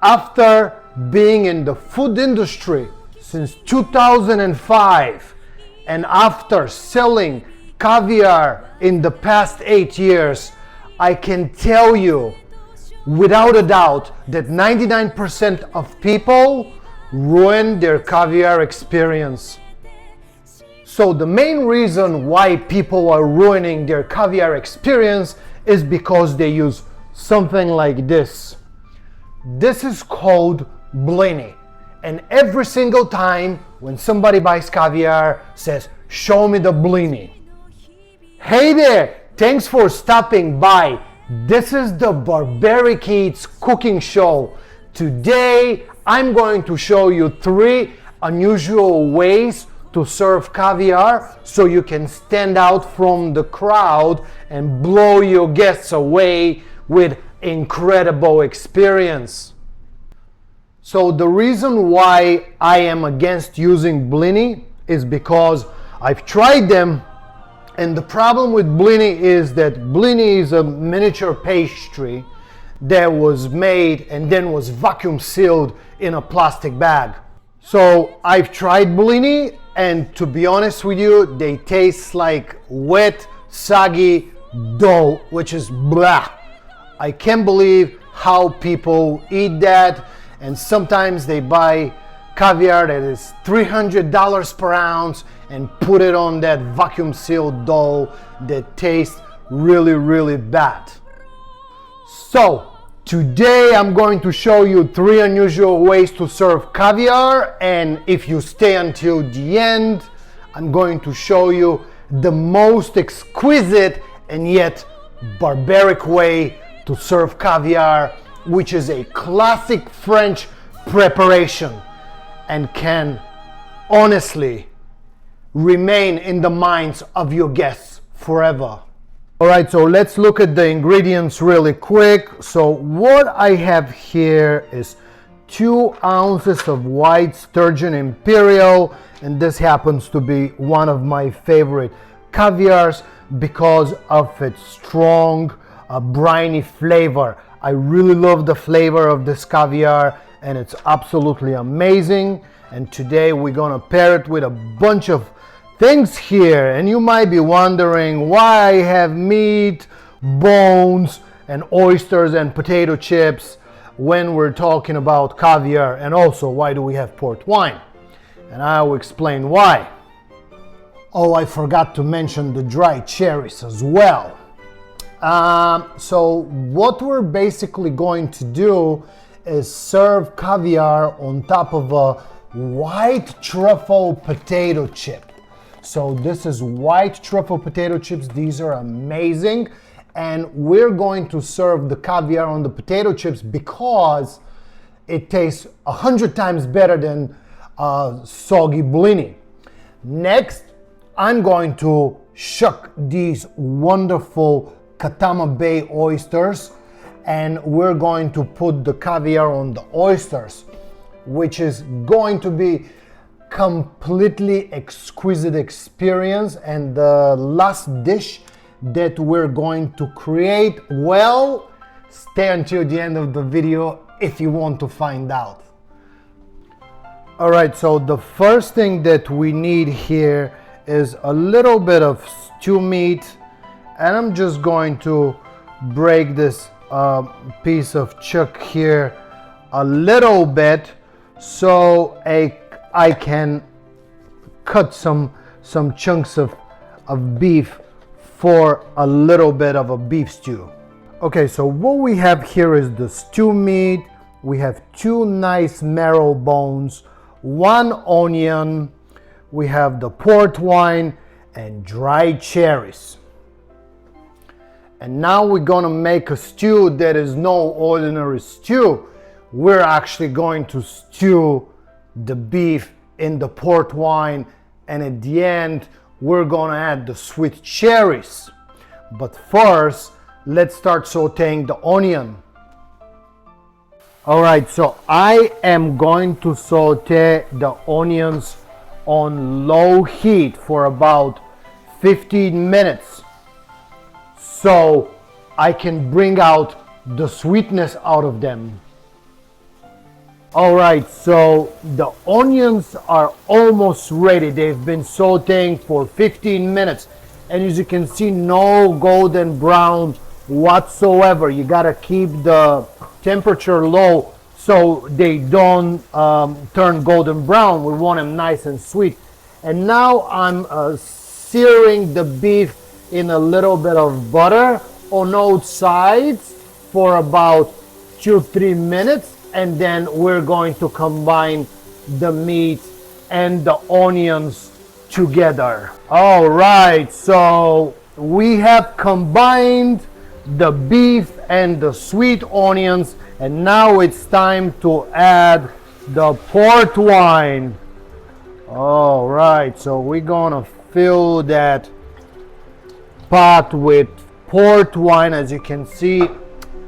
After being in the food industry since 2005 and after selling caviar in the past 8 years, I can tell you without a doubt that 99% of people ruin their caviar experience. So the main reason why people are ruining their caviar experience is because they use something like this. This is called blini. And every single time when somebody buys caviar, says, "Show me the blini." Hey there, thanks for stopping by. This is the Barbaric Eats cooking show. Today, I'm going to show you 3 unusual ways to serve caviar so you can stand out from the crowd and blow your guests away with incredible experience. So the reason why I am against using blini is because I've tried them, and the problem with blini is that blini is a miniature pastry that was made and then was vacuum sealed in a plastic bag. So I've tried blini, and to be honest with you, they taste like wet, soggy dough, which is blah. I can't believe how people eat that, and sometimes they buy caviar that is $300 per ounce and put it on that vacuum sealed dough that tastes really, really bad. So today I'm going to show you 3 unusual ways to serve caviar, and if you stay until the end, I'm going to show you the most exquisite and yet barbaric way to serve caviar, which is a classic French preparation and can honestly remain in the minds of your guests forever. All right, so let's look at the ingredients really quick. So what I have here is 2 ounces of white sturgeon imperial, and this happens to be one of my favorite caviars because of its strong briny flavor. I really love the flavor of this caviar, and it's absolutely amazing. And today we're gonna pair it with a bunch of things here, and you might be wondering why I have meat, bones, and oysters and potato chips when we're talking about caviar, and also why do we have port wine? And I'll explain why. Oh, I forgot to mention the dried cherries as well. So what we're basically going to do is serve caviar on top of a white truffle potato chip. So this is white truffle potato chips. These are amazing. And we're going to serve the caviar on the potato chips because it tastes 100 times better than soggy blini. Next, I'm going to shuck these wonderful Katama Bay oysters, and we're going to put the caviar on the oysters, which is going to be completely exquisite experience. And the last dish that we're going to create, well, stay until the end of the video if you want to find out. All right, so the first thing that we need here is a little bit of stew meat, and I'm just going to break this piece of chuck here a little bit so I can cut some chunks of beef for a little bit of a beef stew. Okay, so what we have here is the stew meat. We have 2 nice marrow bones, 1 onion, we have the port wine and dried cherries. And now we're gonna make a stew that is no ordinary stew. We're actually going to stew the beef in the port wine, and at the end we're gonna add the sweet cherries. But first, let's start sauteing the onion. All right, so I am going to saute the onions on low heat for about 15 minutes so I can bring out the sweetness out of them. All right, so the onions are almost ready. They've been sauteing for 15 minutes. And as you can see, no golden brown whatsoever. You gotta keep the temperature low so they don't turn golden brown. We want them nice and sweet. And now I'm searing the beef in a little bit of butter on both sides for about 2-3 minutes, and then we're going to combine the meat and the onions together. All right, so we have combined the beef and the sweet onions, and now it's time to add the port wine. All right, so we're gonna fill that pot with port wine. As you can see,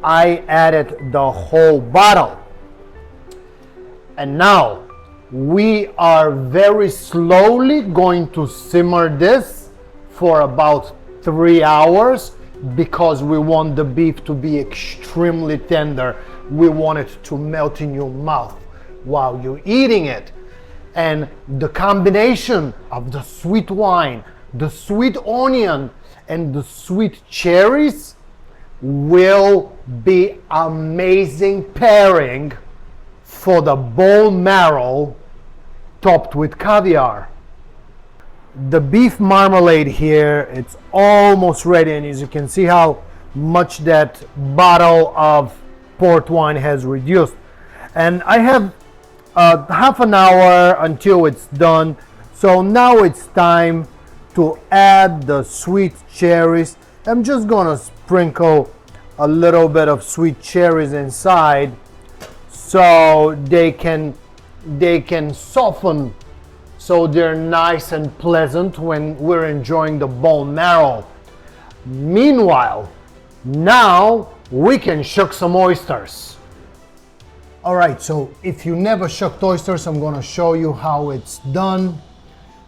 I added the whole bottle. And now we are very slowly going to simmer this for about 3 hours because we want the beef to be extremely tender. We want it to melt in your mouth while you're eating it. And the combination of the sweet wine, the sweet onion, and the sweet cherries will be amazing pairing for the bone marrow topped with caviar. The beef marmalade here, it's almost ready, and as you can see how much that bottle of port wine has reduced. And I have half an hour until it's done. So now it's time to add the sweet cherries. I'm just gonna sprinkle a little bit of sweet cherries inside so they can soften, so they're nice and pleasant when we're enjoying the bone marrow. Meanwhile, now we can shuck some oysters. All right, so if you never shucked oysters, I'm gonna show you how it's done.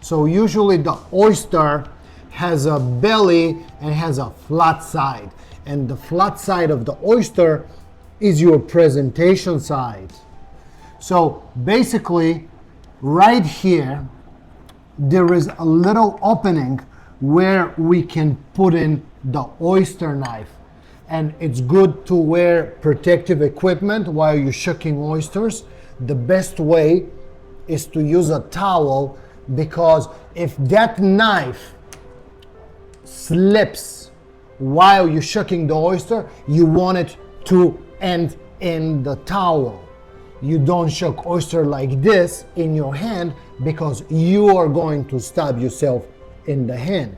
So usually the oyster has a belly and has a flat side, and the flat side of the oyster is your presentation side. So basically right here there is a little opening where we can put in the oyster knife, and it's good to wear protective equipment while you're shucking oysters. The best way is to use a towel, because if that knife slips while you're shucking the oyster, you want it to end in the towel. You don't shuck oyster like this in your hand, because you are going to stab yourself in the hand.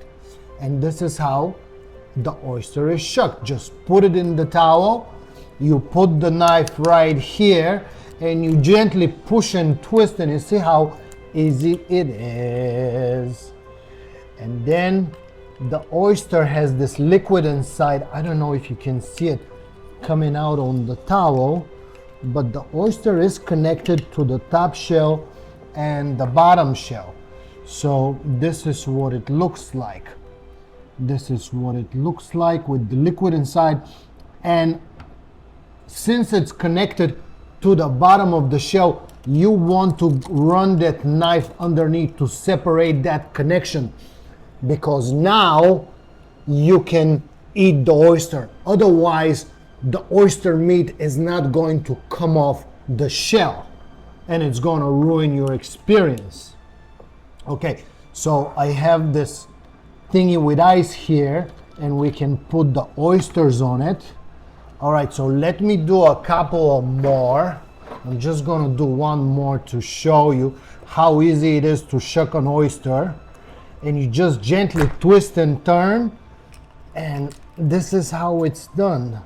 And this is how the oyster is shucked. Just put it in the towel, you put the knife right here, and you gently push and twist, and you see how easy it is. And then the oyster has this liquid inside. I don't know if you can see it coming out on the towel, but the oyster is connected to the top shell and the bottom shell. So this is what it looks like. This is what it looks like with the liquid inside. And since it's connected to the bottom of the shell, you want to run that knife underneath to separate that connection, because now you can eat the oyster. Otherwise, the oyster meat is not going to come off the shell, and it's going to ruin your experience. Okay, so I have this thingy with ice here, and we can put the oysters on it. All right, so let me do a couple of more. I'm just going to do one more to show you how easy it is to shuck an oyster. And you just gently twist and turn, and this is how it's done.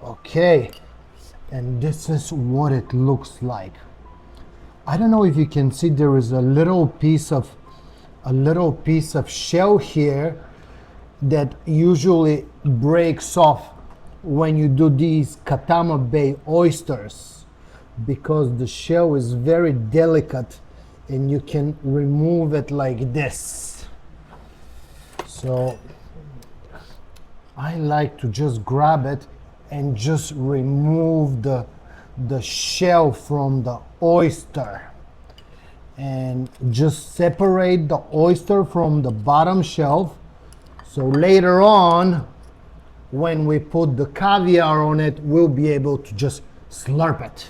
Okay, and this is what it looks like. I don't know if you can see, there is a little piece of shell here that usually breaks off when you do these Katama Bay oysters, because the shell is very delicate and you can remove it like this. So I like to just grab it and just remove the the shell from the oyster and just separate the oyster from the bottom shelf, so later on when we put the caviar on it, we'll be able to just slurp it.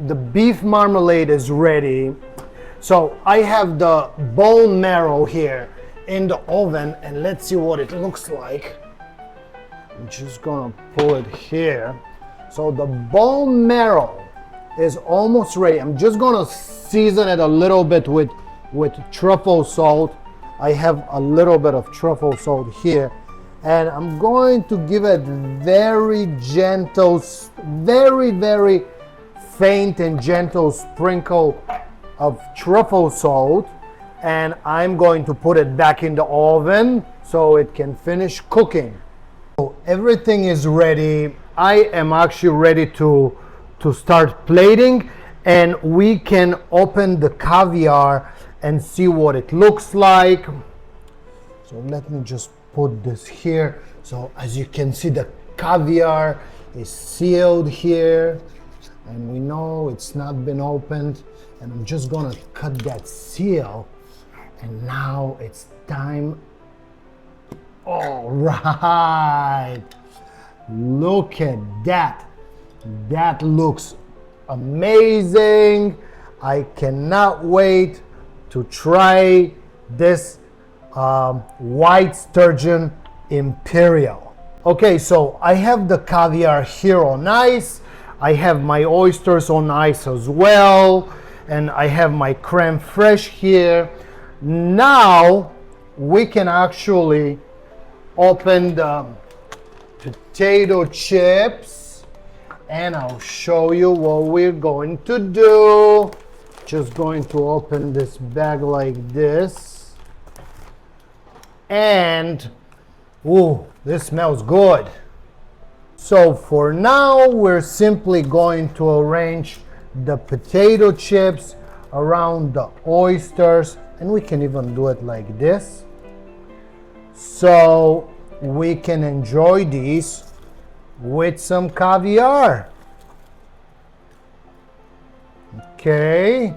The beef marmalade is ready. So I have the bone marrow here in the oven, and let's see what it looks like. I'm just gonna pull it here. So the bone marrow is almost ready. I'm just gonna season it a little bit with truffle salt. I have a little bit of truffle salt here, and I'm going to give it very gentle, very faint and gentle sprinkle of truffle salt, and I'm going to put it back in the oven so it can finish cooking. So everything is ready. I am actually ready to start plating, and we can open the caviar and see what it looks like. So let me just put this here. So as you can see, the caviar is sealed here, and we know it's not been opened. And I'm just gonna cut that seal, and now it's time. All right, look at that. That looks amazing. I cannot wait to try this white sturgeon imperial. Okay, so I have the caviar here on ice. I have my oysters on ice as well, and I have my creme fraiche here. Now we can actually open the potato chips, and I'll show you what we're going to do. Just going to open this bag like this, and ooh, this smells good. So for now, we're simply going to arrange the potato chips around the oysters, and we can even do it like this, so we can enjoy these with some caviar. Okay,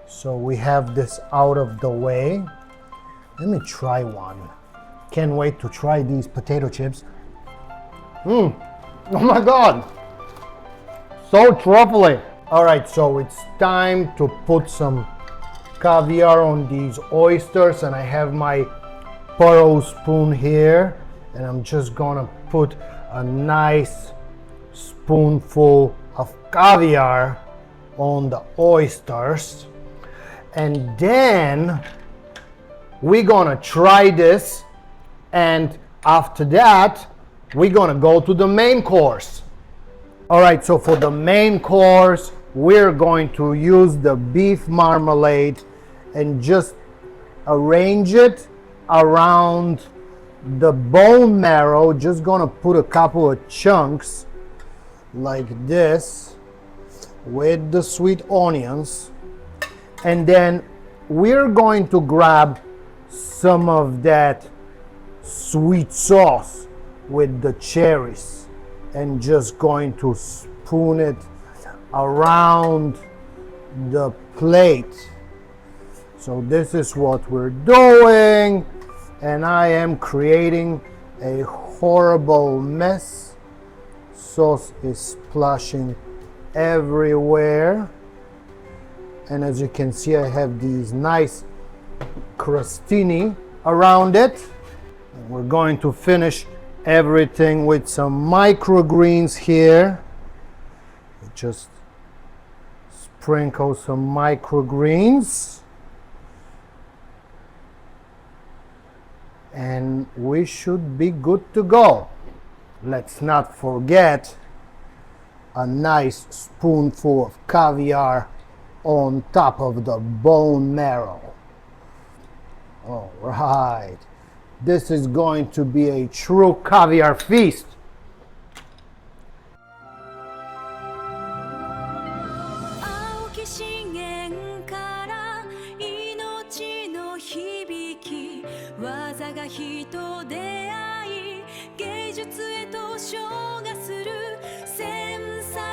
so we have this out of the way. Let me try one. Can't wait to try these potato chips. Oh my God, so truffly. All right, so it's time to put some caviar on these oysters, and I have my Marrow spoon here, and I'm just gonna put a nice spoonful of caviar on the oysters, and then we're gonna try this, and after that we're gonna go to the main course. All right, so for the main course, we're going to use the beef marmalade and just arrange it around the bone marrow. Just gonna put a couple of chunks like this with the sweet onions, and then we're going to grab some of that sweet sauce with the cherries and just going to spoon it around the plate. So this is what we're doing, and I am creating a horrible mess. Sauce is splashing everywhere, and as you can see, I have these nice crostini around it. And we're going to finish everything with some microgreens here. Just sprinkle some microgreens, and we should be good to go. Let's not forget a nice spoonful of caviar on top of the bone marrow. All right, this is going to be a true caviar feast.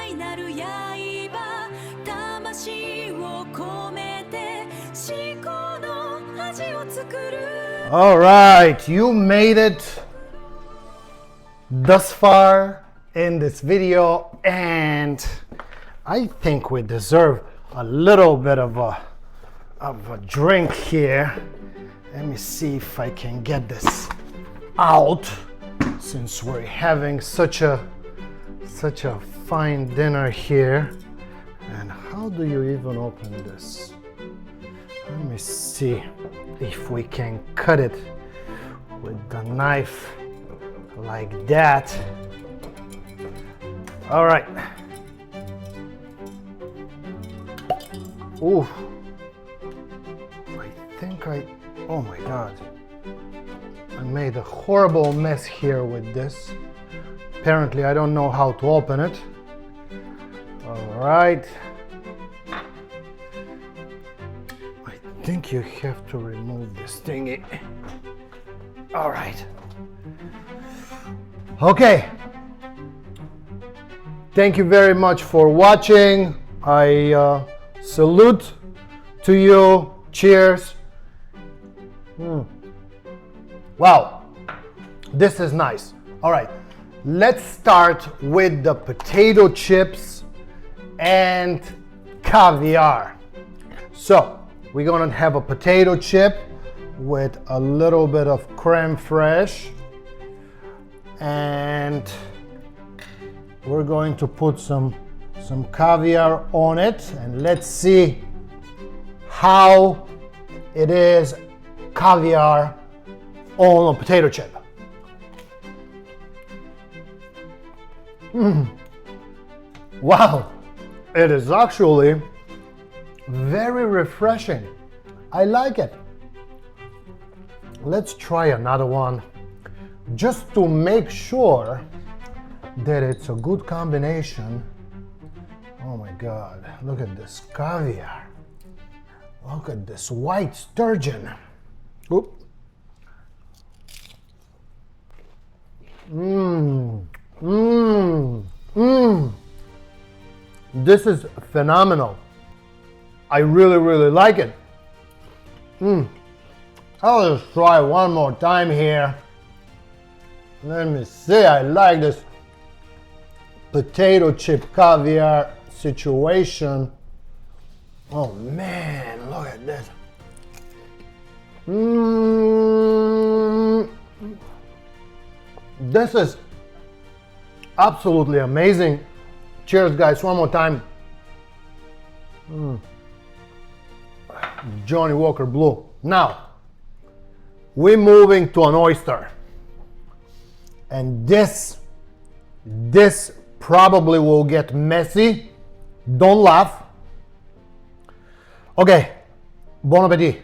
イなる刃魂を込めて至高の味を作る Alright, you made it thus far in this video, and I think we deserve a little bit of a drink here. Let me see if I can get this out, since we're having such a fine dinner here. And how do you even open this? Let me see if we can cut it with the knife like that. All right. Ooh. Oh my God. I made a horrible mess here with this. Apparently I don't know how to open it. All right. I think you have to remove this thingy. All right. Okay. Thank you very much for watching. I salute to you. Cheers. Wow, this is nice. All right, let's start with the potato chips and caviar. So we're gonna have a potato chip with a little bit of creme fraiche, and we're going to put some caviar on it, and let's see how it is caviar on a potato chip. Wow, it is actually very refreshing. I like it. Let's try another one just to make sure that it's a good combination. Oh my God, look at this caviar. Look at this white sturgeon. Oop. This is phenomenal. I really like it. I'll just try one more time here. Let me see, I like this potato chip caviar situation. Oh man, look at this. This is absolutely amazing. Cheers, guys, one more time. Johnny Walker Blue. Now, we're moving to an oyster. And this probably will get messy. Don't laugh. Okay, bon appetit.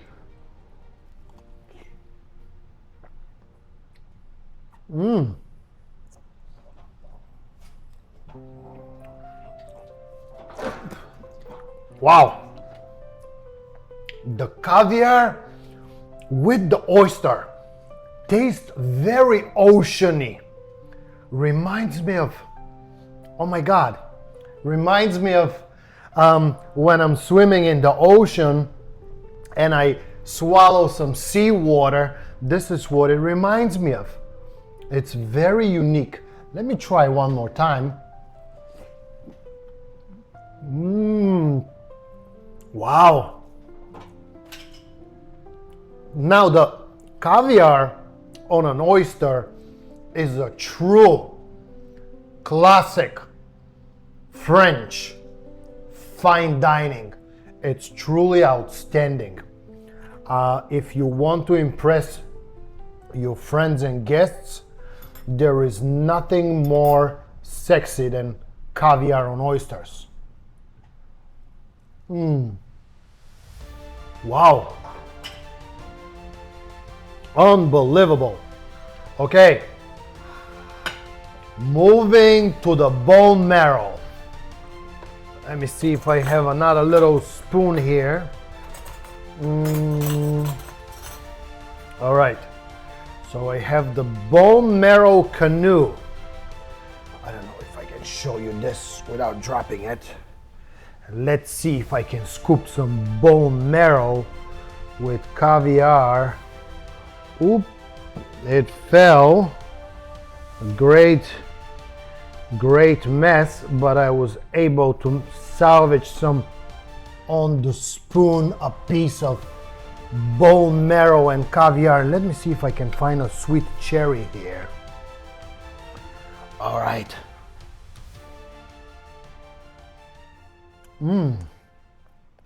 Wow. The caviar with the oyster tastes very oceany. Reminds me of, oh my God, reminds me of when I'm swimming in the ocean and I swallow some seawater. This is what it reminds me of. It's very unique. Let me try one more time. Wow. Now the caviar on an oyster is a true classic French fine dining. It's truly outstanding. If you want to impress your friends and guests, there is nothing more sexy than caviar on oysters. Wow. Unbelievable. Okay. Moving to the bone marrow. Let me see if I have another little spoon here. All right. So I have the bone marrow canoe. I don't know if I can show you this without dropping it. Let's see if I can scoop some bone marrow with caviar. Oop, it fell. Great mess, but I was able to salvage some on the spoon, a piece of bone marrow and caviar. Let me see if I can find a sweet cherry here. All right.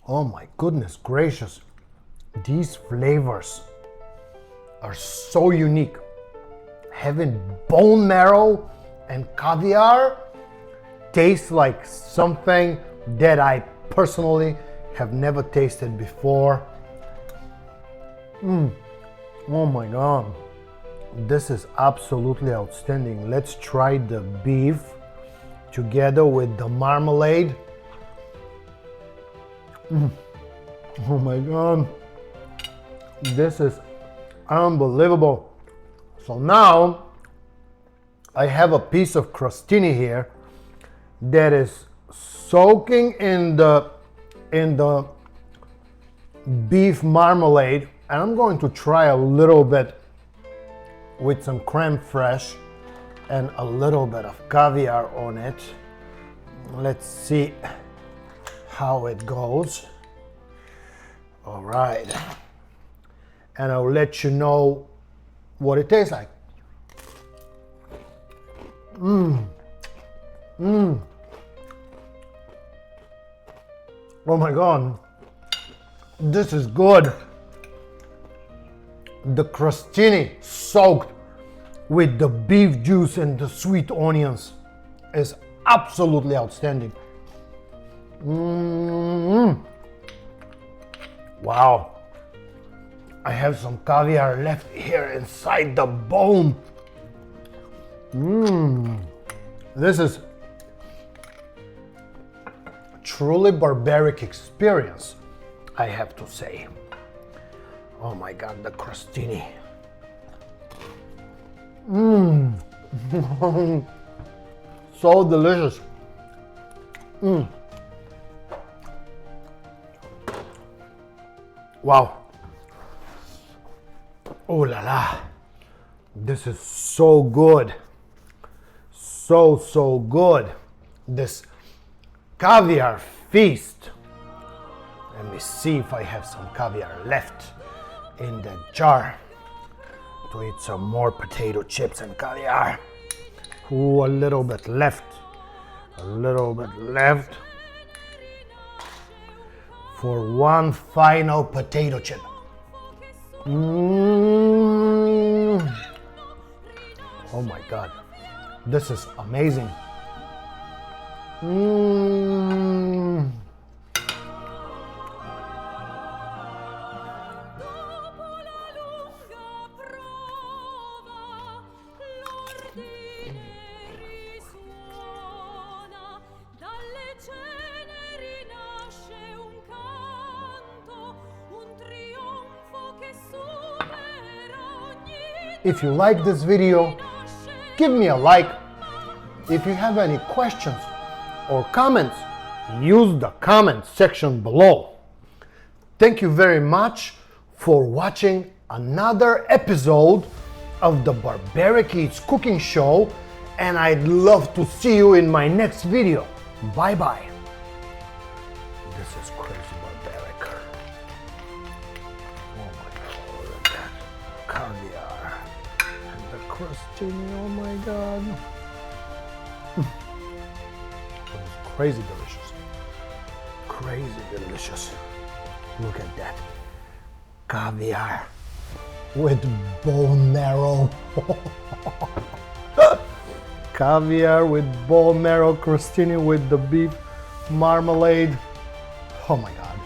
Oh my goodness gracious. These flavors are so unique. Having bone marrow and caviar tastes like something that I personally have never tasted before. Oh my god, this is absolutely outstanding. Let's try the beef together with the marmalade. Oh my god, this is unbelievable. So now I have a piece of crostini here that is soaking in the beef marmalade, and I'm going to try a little bit with some creme fraiche and a little bit of caviar on it. Let's see how it goes. All right, and I'll let you know what it tastes like. Oh my god, this is good. The crostini soaked with the beef juice and the sweet onions is absolutely outstanding. Wow, I have some caviar left here inside the bone. This is truly barbaric experience, I have to say. Oh my god, the crostini. So delicious. Wow. Oh la la. This is so good. So good. This caviar feast. Let me see if I have some caviar left in the jar to eat some more potato chips and caviar. Ooh, a little bit left. A little bit left for one final potato chip. Oh my god, this is amazing. If you like this video, give me a like. If you have any questions or comments, use the comment section below. Thank you very much for watching another episode of the Barbaric Eats Cooking Show, and I'd love to see you in my next video. Bye bye. This is crazy barbaric. Oh my god, look at that. Caviar. And the crostini, oh my god. It was crazy delicious. Crazy delicious. Look at that. Caviar with bone marrow. Caviar with bone marrow, crostini with the beef marmalade. Oh my god.